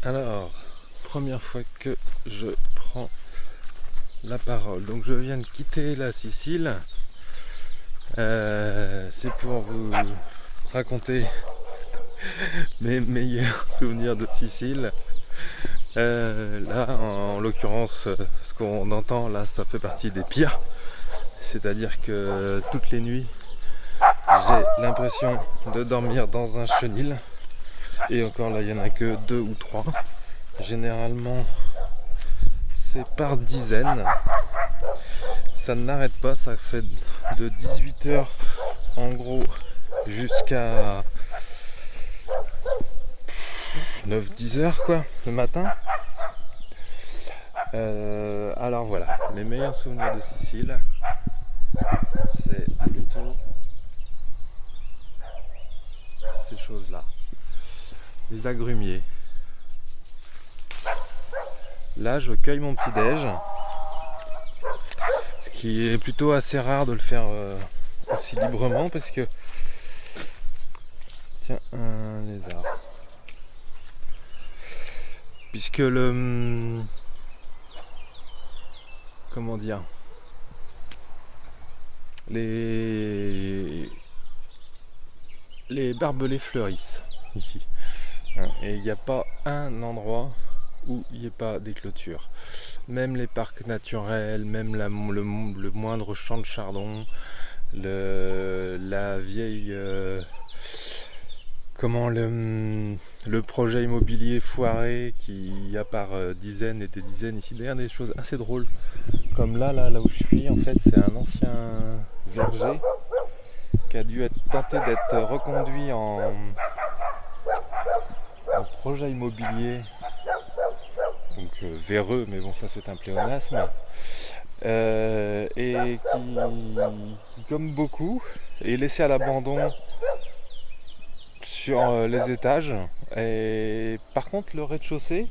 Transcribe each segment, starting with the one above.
Alors, première fois que je prends la parole. Donc je viens de quitter la Sicile. C'est pour vous raconter mes meilleurs souvenirs de Sicile. Là, en l'occurrence, ce qu'on entend là, ça fait partie des pires. C'est-à-dire que toutes les nuits, j'ai l'impression de dormir dans un chenil. Et encore là, il n'y en a que 2 ou 3. Généralement, c'est par dizaines. Ça n'arrête pas, ça fait de 18h en gros jusqu'à 9-10h quoi, le matin. Alors voilà, mes meilleurs souvenirs de Sicile, c'est plutôt ces choses-là. Les agrumiers. Là, je cueille mon petit-déj, ce qui est plutôt assez rare de le faire aussi librement parce que... Tiens, un lézard. Puisque le... Comment dire, les barbelés fleurissent ici. Et il n'y a pas un endroit où il n'y ait pas des clôtures. Même les parcs naturels, même le moindre champ de chardon, la vieille... le projet immobilier foiré qui a par dizaines et des dizaines ici. D'ailleurs des choses assez drôles. Comme là où je suis, en fait, c'est un ancien verger qui a dû être tenté d'être reconduit en projet immobilier, donc véreux, mais bon, ça c'est un pléonasme, et qui, comme beaucoup, est laissé à l'abandon sur les étages. Et par contre, le rez-de-chaussée,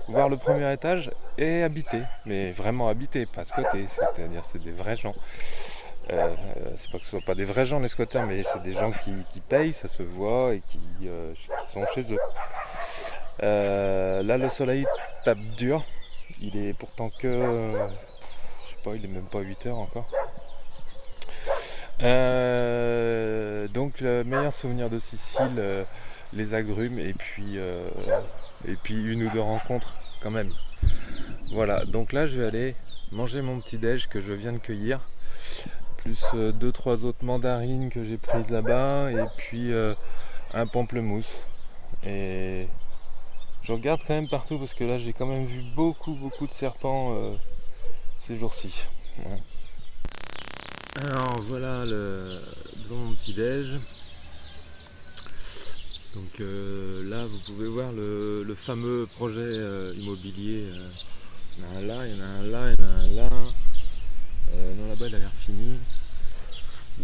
voire le premier étage, est habité, mais vraiment habité, pas squatté, c'est-à-dire c'est des vrais gens. C'est pas que ce soit pas des vrais gens les squatteurs, mais c'est des gens qui payent, ça se voit, et qui sont chez eux. Là le soleil tape dur, il est pourtant que, je sais pas, il est même pas 8h encore. Donc le meilleur souvenir de Sicile, les agrumes et puis une ou deux rencontres quand même. Voilà, donc là je vais aller manger mon petit déj que je viens de cueillir, plus 2-3 autres mandarines que j'ai prises là-bas, et puis un pamplemousse. Et je regarde quand même partout parce que là j'ai quand même vu beaucoup de serpents ces jours-ci. Ouais. Alors voilà devant mon petit déj. Donc là vous pouvez voir le fameux projet immobilier. Il y en a un là, il y en a un là, il y en a un là. Non, là-bas il a l'air fini.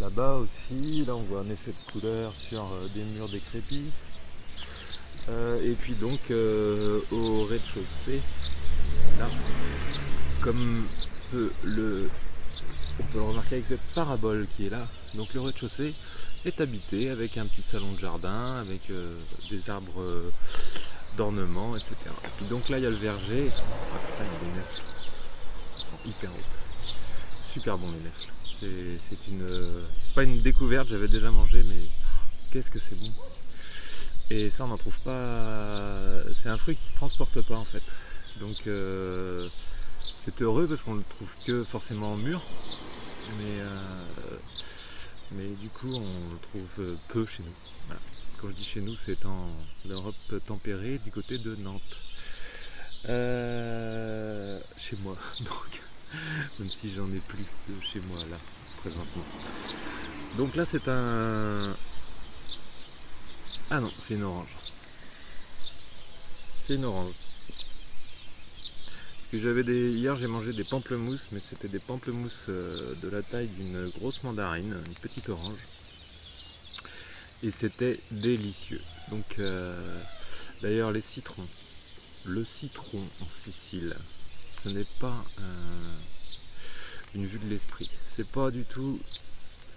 Là-bas aussi, là on voit un essai de couleur sur des murs décrépits. Et puis donc au rez-de-chaussée, là, comme on peut le remarquer avec cette parabole qui est là, donc le rez-de-chaussée est habité avec un petit salon de jardin, avec des arbres d'ornement, etc. Et puis donc là il y a le verger. Ah putain, il y a des nèfles, elles sont hyper hautes, super bon les nèfles. C'est pas une découverte, j'avais déjà mangé, mais qu'est-ce que c'est bon. Et ça on n'en trouve pas, c'est un fruit qui se transporte pas en fait. Donc c'est heureux parce qu'on le trouve que forcément en mûr, mais du coup on le trouve peu chez nous. Voilà. Quand je dis chez nous, c'est en Europe tempérée du côté de Nantes. Chez moi donc, même si j'en ai plus de chez moi là présentement. Donc là c'est un... Ah non, c'est une orange. C'est une orange. Parce que hier j'ai mangé des pamplemousses, mais c'était des pamplemousses de la taille d'une grosse mandarine, une petite orange. Et c'était délicieux. Donc d'ailleurs les citrons. Le citron en Sicile, ce n'est pas une vue de l'esprit. C'est pas du tout...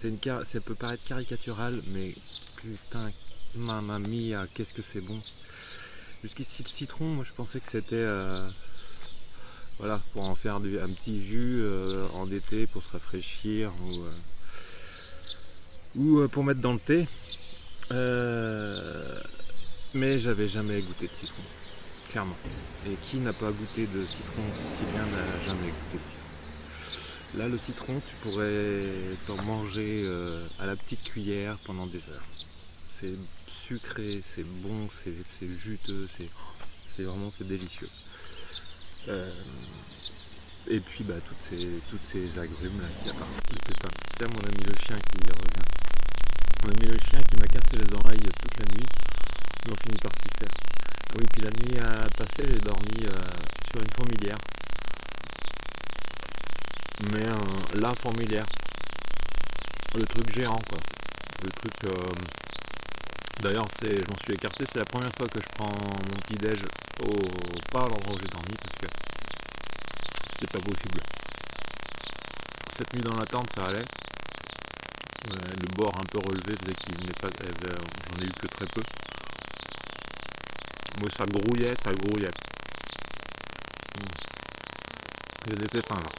ça peut paraître caricatural, mais putain, mamma mia, qu'est-ce que c'est bon. Jusqu'ici le citron, moi je pensais que c'était voilà, pour en faire un petit jus en été pour se rafraîchir ou pour mettre dans le thé. Mais j'avais jamais goûté de citron, clairement. Et qui n'a pas goûté de citron sicilien n'a jamais goûté de citron. Là, le citron, tu pourrais t'en manger à la petite cuillère pendant des heures. C'est sucré, c'est bon, c'est juteux, c'est vraiment délicieux. Et puis toutes ces agrumes là qui appartiennent au pépin. Tiens, mon ami le chien qui revient. Mon ami le chien qui m'a cassé les oreilles toute la nuit. Mais on finit par s'y faire. Ah oui, puis la nuit passée, j'ai dormi sur une fourmilière. Mais la fourmilière. Le truc géant quoi. Le truc. D'ailleurs, je m'en suis écarté. C'est la première fois que je prends mon petit déj pas à l'endroit où j'ai dormi parce que c'était pas possible. Cette nuit dans la tente, ça allait. Le bord un peu relevé faisait qu'il venait pas. J'en ai eu que très peu. Moi, ça grouillait. J'ai des pépins là.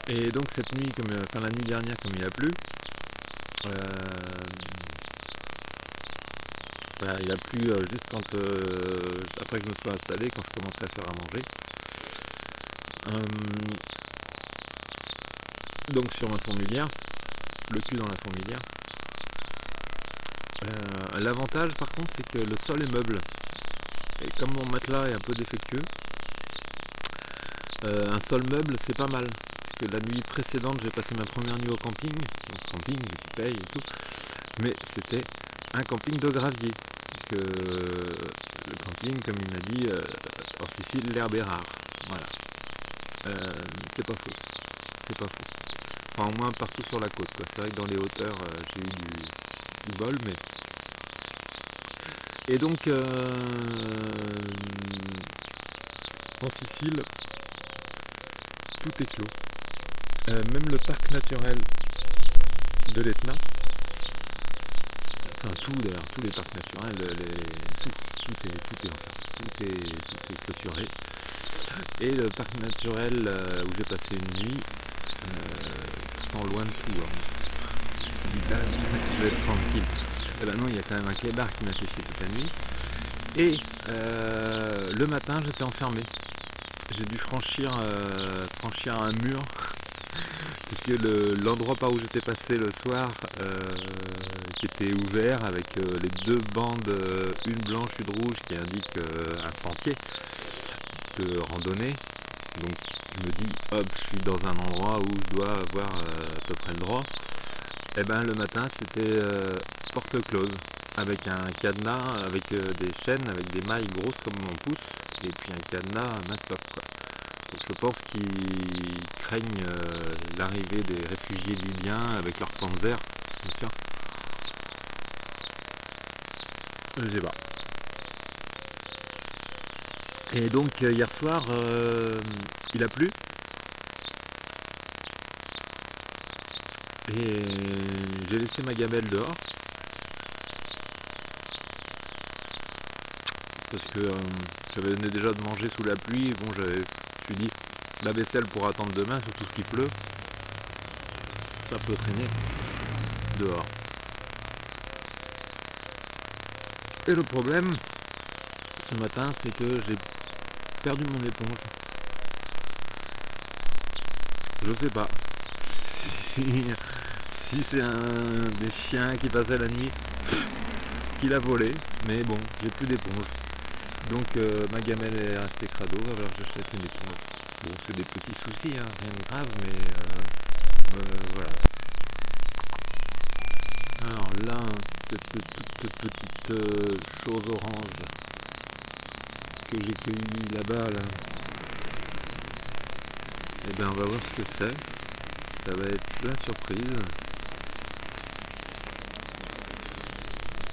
Et donc cette nuit, la nuit dernière, comme il a plu, il a plu juste après que je me sois installé, quand je commençais à faire à manger. Donc sur ma fourmilière, le cul dans la fourmilière. L'avantage par contre c'est que le sol est meuble. Et comme mon matelas est un peu défectueux, un sol meuble c'est pas mal. Parce que la nuit précédente j'ai passé ma première nuit au camping. Donc camping, tu payes et tout. Mais c'était un camping de gravier. Puisque le camping, comme il m'a dit, en Sicile l'herbe est rare. Voilà. C'est pas faux. Enfin au moins partout sur la côte quoi. C'est vrai que dans les hauteurs j'ai eu du bol mais. Et donc en Sicile tout est clos. Même le parc naturel de l'Etna, enfin tout d'ailleurs, tous les parcs naturels, tout est clôturé. Et le parc naturel où j'ai passé une nuit, pourtant loin de tout, je vais être tranquille. Et ben non, il y a quand même un clébard qui m'a fait chier toute la nuit. Et le matin, j'étais enfermé. J'ai dû franchir un mur, puisque l'endroit par où j'étais passé le soir, qui était ouvert avec les deux bandes, une blanche, une rouge, qui indiquent un sentier de randonnée. Donc je me dis, hop, je suis dans un endroit où je dois avoir à peu près le droit. Et ben le matin c'était porte close, avec un cadenas, avec des chaînes, avec des mailles grosses comme mon pouce, et puis un cadenas mastoc quoi. Donc je pense qu'ils craignent l'arrivée des réfugiés libyens avec leurs panzers, bien sûr. Je sais pas. Et donc hier soir, il a plu. Et j'ai laissé ma gamelle dehors. Parce que j'avais déjà de manger sous la pluie. Bon, je me suis dit, la vaisselle pour attendre demain, surtout qu'il pleut. Ça peut traîner dehors. Et le problème, ce matin, c'est que j'ai perdu mon éponge. Je sais pas si c'est un des chiens qui passait la nuit qui l'a volé, mais bon, j'ai plus d'éponge. Donc ma gamelle est restée crado, va falloir que j'achète une éponge. Bon, c'est des petits soucis, hein, rien de grave, mais voilà. Alors là, cette petite chose orange que j'ai cueillie là-bas, là. Et bien on va voir ce que c'est. Ça va être la surprise.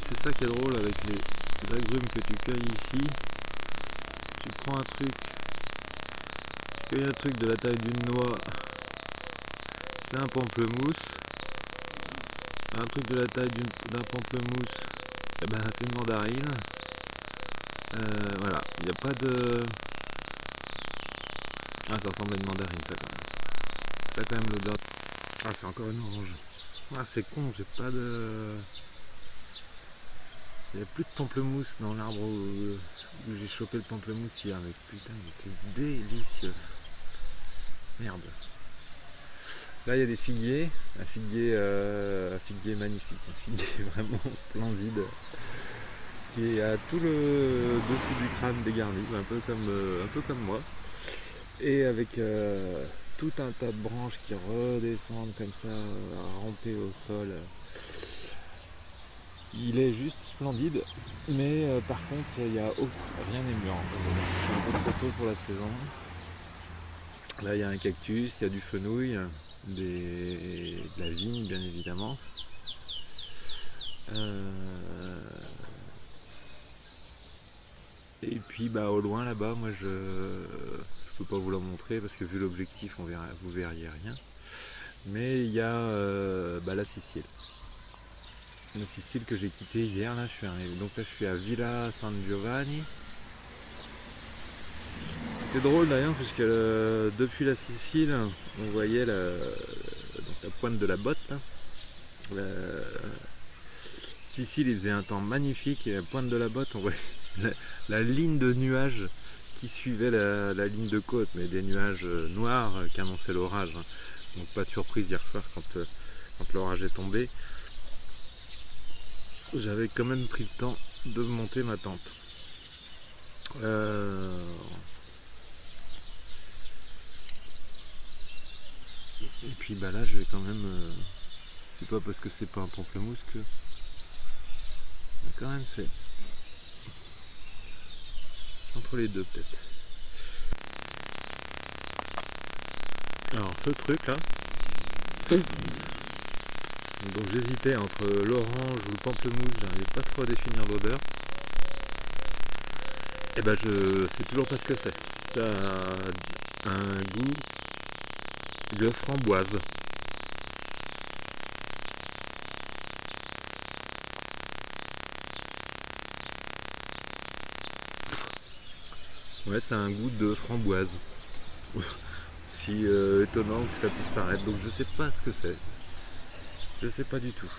C'est ça qui est drôle avec les agrumes que tu cueilles ici. Tu prends un truc qu'il y a un truc de la taille d'une noix, c'est un pamplemousse. Un truc de la taille d'un pamplemousse, eh ben, c'est une mandarine. Voilà, il n'y a pas de... Ah, ça ressemble à une mandarine, ça quand même. Ça a quand même l'odeur. Ah, c'est encore une orange. Ah, c'est con, j'ai pas de... Il n'y a plus de pamplemousse dans l'arbre où j'ai chopé le pamplemousse hier, mais putain, il était délicieux. Merde. Là, il y a des figuiers, un figuier magnifique, un figuier vraiment splendide, qui est à tout le dessus du crâne dégarni, un peu comme moi, et avec tout un tas de branches qui redescendent comme ça, rampées au sol. Il est juste splendide, mais par contre, rien n'est mûr. C'est un peu trop tôt pour la saison. Là, il y a un cactus, il y a du fenouil, de la vigne, bien évidemment. Et puis, au loin, là-bas, moi, je peux pas vous la montrer parce que vu l'objectif, vous verriez rien. Mais il y a la Sicile. La Sicile que j'ai quittée hier, là, je suis à Villa San Giovanni. C'était drôle d'ailleurs puisque depuis la Sicile, on voyait la pointe de la botte. Là. Sicile, il faisait un temps magnifique et à la pointe de la botte, on voyait la ligne de nuages qui suivait la ligne de côte, mais des nuages noirs qui annonçaient l'orage. Donc pas de surprise hier soir quand l'orage est tombé. J'avais quand même pris le temps de monter ma tente. Et puis là je vais quand même... c'est pas parce que c'est pas un pamplemousse que... quand même c'est... entre les deux peut-être. Alors ce truc là... donc j'hésitais entre l'orange ou le pamplemousse, j'arrivais pas trop à définir l'odeur. Et je sais toujours pas ce que c'est. Ça a un goût de framboise. Ouais, c'est un goût de framboise. Si étonnant que ça puisse paraître. Donc je sais pas ce que c'est. Je sais pas du tout.